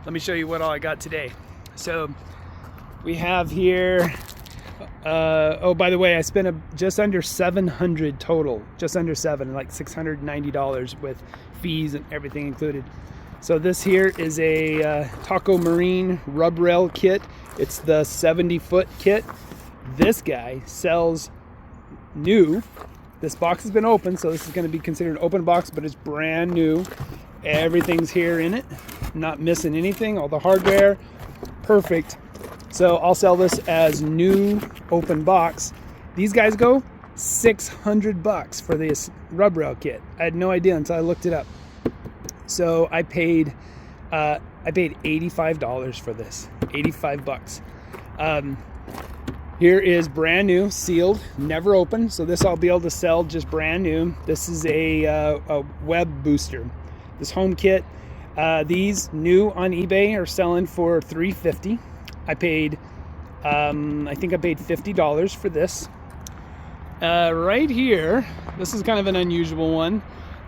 let me show you what all I got today. So we have here, oh, by the way, I spent just under $700 total, just under like $690 with fees and everything included. So this here is a Taco Marine rub rail kit. It's the 70-foot kit. This guy sells new. This box has been open, so this is going to be considered an open box, but it's brand new. Everything's here in it, not missing anything, all the hardware, perfect. So I'll sell this as new open box. These guys go $600 for this rub rail kit. I had no idea until I looked it up. So I paid $85 for this, $85. Here is brand new, sealed, never opened. So this I'll be able to sell just brand new. This is a web booster. This home kit, these new on eBay are selling for $350. I paid, I think I paid $50 for this. Right here, this is kind of an unusual one.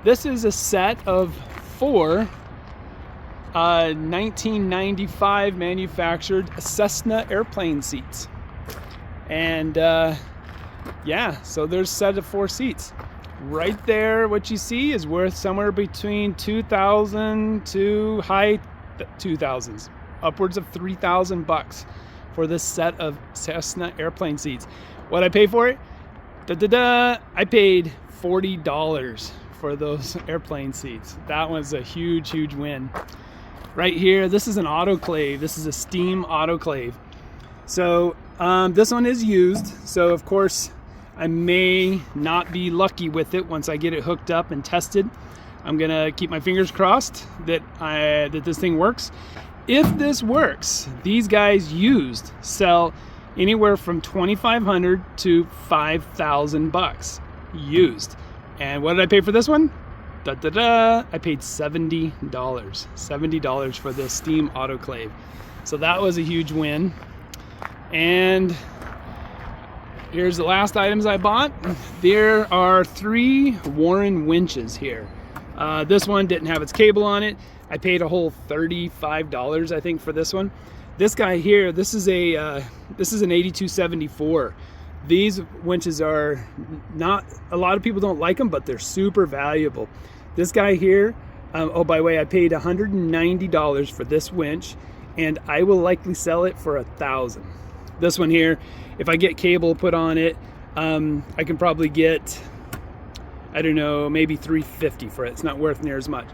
This is a set of 4 1995 manufactured Cessna airplane seats. And yeah, so there's a set of 4 seats. Right there, what you see is worth somewhere between $2,000 to high 2000s, upwards of $3,000 for this set of Cessna airplane seats. What I pay for it? I paid $40 for those airplane seats. That was a huge, huge win. Right here, this is an autoclave. This is a steam autoclave. So this one is used, so of course I may not be lucky with it once I get it hooked up and tested. I'm gonna keep my fingers crossed that this thing works. If this works, these guys used sell anywhere from $2,500 to $5,000 used. And what did I pay for this one? I paid $70 for this steam autoclave. So that was a huge win. And here's the last items I bought. There are 3 Warn Winches here. This one didn't have its cable on it. I paid a whole $35, I think, for this one. This guy here, this is an 8274. These winches are not, a lot of people don't like them, but they're super valuable. This guy here, oh, by the way, I paid $190 for this winch, and I will likely sell it for $1,000. This one here, if I get cable put on it, I can probably get, I don't know, maybe $350 for it. It's not worth near as much.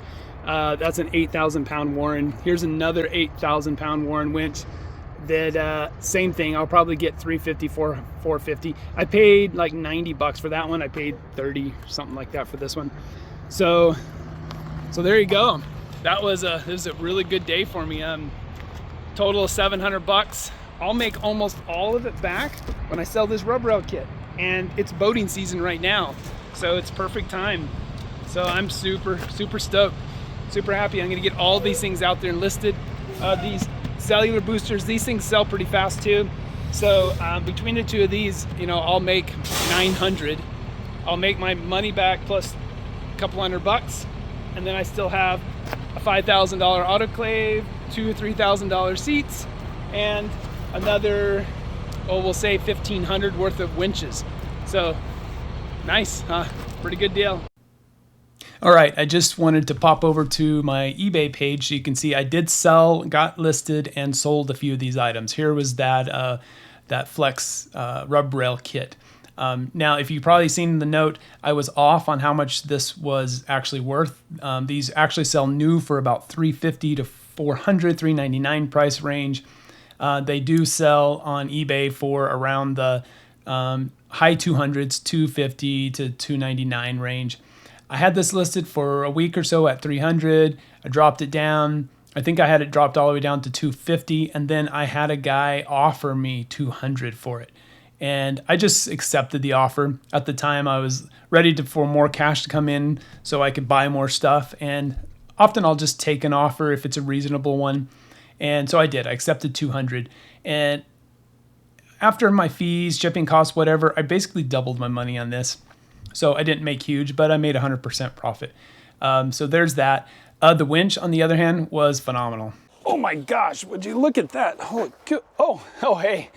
That's an 8,000 pound Warn. Here's another 8,000 pound Warn winch that same thing. I'll probably get $350, $450. I paid like $90 for that one. I paid $30, something like that for this one. So there you go. This was a really good day for me. Total of $700. I'll make almost all of it back when I sell this rub rail kit, and it's boating season right now, so it's perfect time. So I'm super stoked, super happy. I'm gonna get all these things out there and listed. These cellular boosters, these things sell pretty fast too. So between the two of these, you know, I'll make $900. I'll make my money back plus a couple $100, and then I still have a $5,000 autoclave, $2,000 or $3,000 seats, and another, oh, we'll say $1,500 worth of winches. So nice, huh? Pretty good deal. All right, I just wanted to pop over to my eBay page so you can see I did sell, got listed, and sold a few of these items. Here was that Flex rub rail kit. Now, if you've probably seen the note, I was off on how much this was actually worth. These actually sell new for about $350 to $400, $399 price range. They do sell on eBay for around the high 200s, $250 to $299 range. I had this listed for a week or so at $300. I dropped it down. I think I had it dropped all the way down to $250, and then I had a guy offer me $200 for it. And I just accepted the offer. At the time, I was ready for more cash to come in so I could buy more stuff. And often I'll just take an offer if it's a reasonable one. And so I did. I accepted $200. And after my fees, shipping costs, whatever, I basically doubled my money on this. So I didn't make huge, but I made 100% profit. So there's that. The winch, on the other hand, was phenomenal. Oh my gosh, would you look at that? Hey,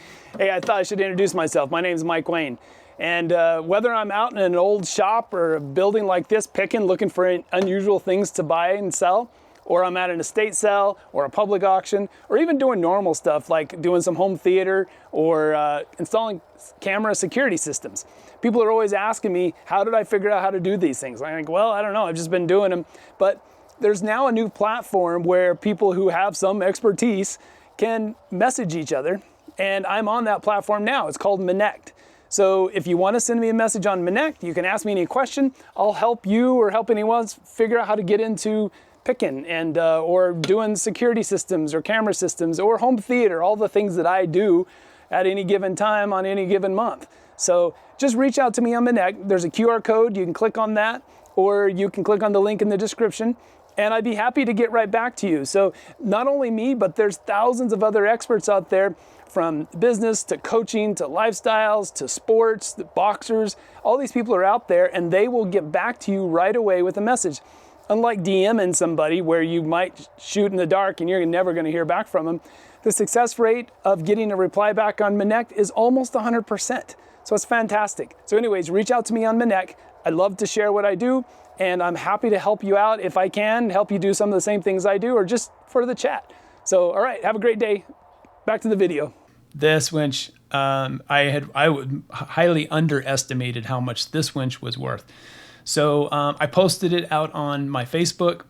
I thought I should introduce myself. My name is Mike Wayne. And whether I'm out in an old shop or a building like this, picking, looking for unusual things to buy and sell, or I'm at an estate sale or a public auction, or even doing normal stuff like doing some home theater or installing camera security systems. People are always asking me, how did I figure out how to do these things? I think, well, I don't know, I've just been doing them. But there's now a new platform where people who have some expertise can message each other, and I'm on that platform now. It's called Minnect. So if you want to send me a message on Minnect, you can ask me any question. I'll help you or help anyone else figure out how to get into picking and or doing security systems or camera systems or home theater, all the things that I do at any given time on any given month. So just reach out to me on Minnect. There's a QR code. You can click on that, or you can click on the link in the description, and I'd be happy to get right back to you. So not only me, but there's thousands of other experts out there, from business to coaching to lifestyles to sports, the boxers. All these people are out there, and they will get back to you right away with a message. Unlike DMing somebody where you might shoot in the dark and you're never going to hear back from them, the success rate of getting a reply back on Minnect is almost 100%. So it's fantastic. So anyways, reach out to me on Minnect. I love to share what I do, and I'm happy to help you out if I can, help you do some of the same things I do, or just for the chat. So, all right, have a great day. Back to the video. This winch, I would highly underestimated how much this winch was worth. So I posted it out on my Facebook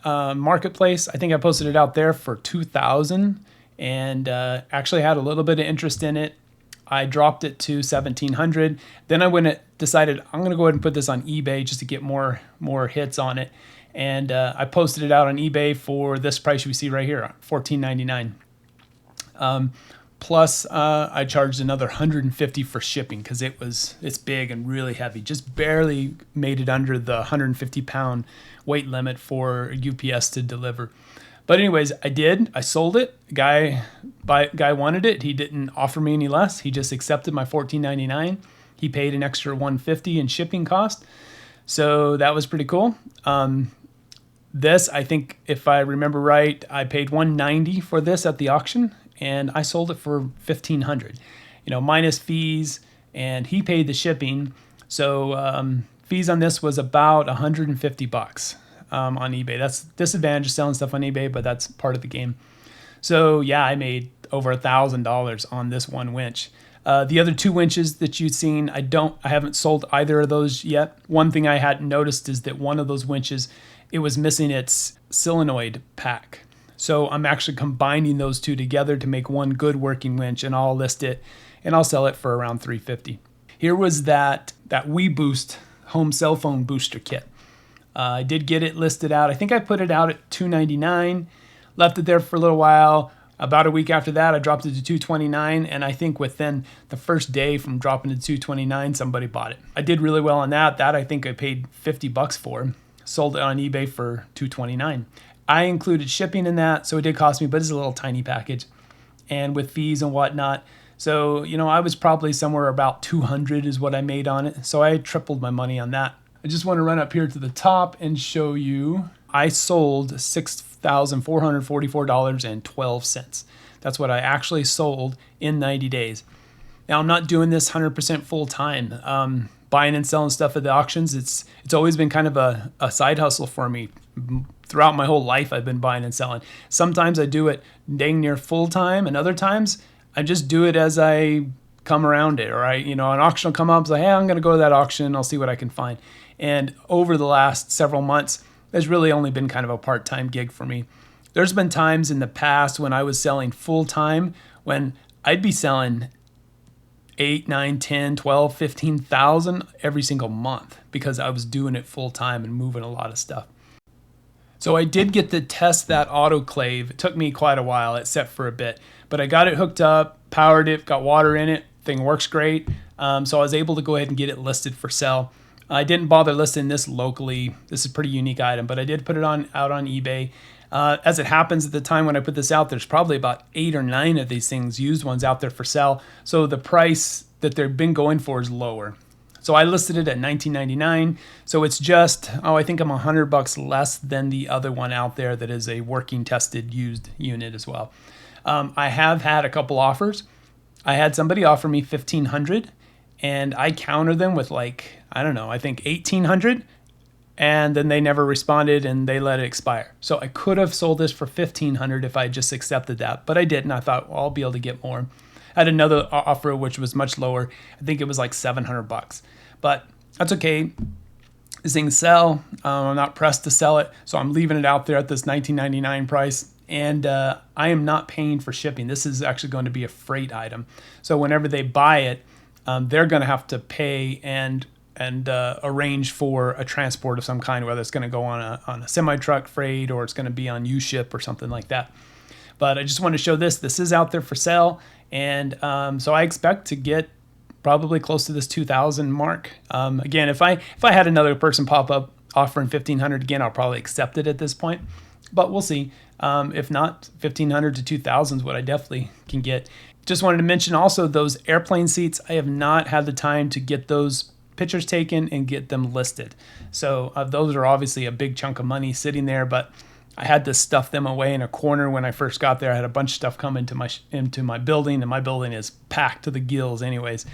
marketplace. I think I posted it out there for $2,000, and actually had a little bit of interest in it. I dropped it to $1,700. Then I decided I'm going to go ahead and put this on eBay just to get more hits on it. And I posted it out on eBay for this price you see right here, $14.99. Plus, I charged another $150 for shipping because it's big and really heavy. Just barely made it under the 150-pound weight limit for UPS to deliver. But anyways, I sold it. Guy wanted it. He didn't offer me any less. He just accepted my $14.99. He paid an extra $150 in shipping cost. So that was pretty cool. This, I think, if I remember right, I paid $190 for this at the auction, and I sold it for $1,500, minus fees, and he paid the shipping. So fees on this was about $150 on eBay. That's disadvantage of selling stuff on eBay, but that's part of the game. So yeah, I made over $1,000 on this one winch. The other two winches that you've seen, I haven't sold either of those yet. One thing I hadn't noticed is that one of those winches, it was missing its solenoid pack. So I'm actually combining those two together to make one good working winch, and I'll list it and I'll sell it for around $350. Here was that WeBoost home cell phone booster kit. I did get it listed out. I think I put it out at $299, left it there for a little while. About a week after that, I dropped it to $229, and I think within the first day from dropping it to $229, somebody bought it. I did really well on that. That I think I paid $50 for. Sold it on eBay for $229. I included shipping in that, so it did cost me, but it's a little tiny package, and with fees and whatnot. So, I was probably somewhere about $200 is what I made on it. So I tripled my money on that. I just want to run up here to the top and show you. I sold $6,444.12. That's what I actually sold in 90 days. Now, I'm not doing this 100% full time. Buying and selling stuff at the auctions, it's always been kind of a side hustle for me. Throughout my whole life, I've been buying and selling. Sometimes I do it dang near full time, and other times I just do it as I come around it. Or an auction will come up, say, hey, I'm going to go to that auction. I'll see what I can find. And over the last several months, there's really only been kind of a part-time gig for me. There's been times in the past when I was selling full-time when I'd be selling 8, 9, 10, 12, 15,000 every single month because I was doing it full-time and moving a lot of stuff. So I did get to test that autoclave. It took me quite a while. It set for a bit, but I got it hooked up, powered it, got water in it. Thing works great. So I was able to go ahead and get it listed for sale. I didn't bother listing this locally. This is a pretty unique item, but I did put it out on eBay. As it happens, at the time when I put this out, there's probably about 8 or 9 of these things, used ones out there for sale. So the price that they've been going for is lower. So I listed it at $19.99. So it's just, I think I'm $100 less than the other one out there that is a working, tested, used unit as well. I have had a couple offers. I had somebody offer me $1,500, and I countered them with like, I don't know, I think $1,800, and then they never responded and they let it expire. So I could have sold this for $1,500 if I just accepted that, but I didn't. I thought, well, I'll be able to get more. I had another offer which was much lower. I think it was like $700, but that's okay. These things sell. I'm not pressed to sell it, so I'm leaving it out there at this $19.99 price. And I am not paying for shipping. This is actually going to be a freight item. So whenever they buy it, they're going to have to pay and arrange for a transport of some kind, whether it's going to go on a semi-truck freight or it's going to be on U-ship or something like that. But I just want to show this. This is out there for sale, and so I expect to get probably close to this 2,000 mark. Again, if I had another person pop up offering $1,500 again, I'll probably accept it at this point. But we'll see. If not, $1,500 to $2,000 is what I definitely can get. Just wanted to mention also those airplane seats. I have not had the time to get those pictures taken and get them listed. So those are obviously a big chunk of money sitting there, but I had to stuff them away in a corner when I first got there. I had a bunch of stuff come into my building, and my building is packed to the gills anyways.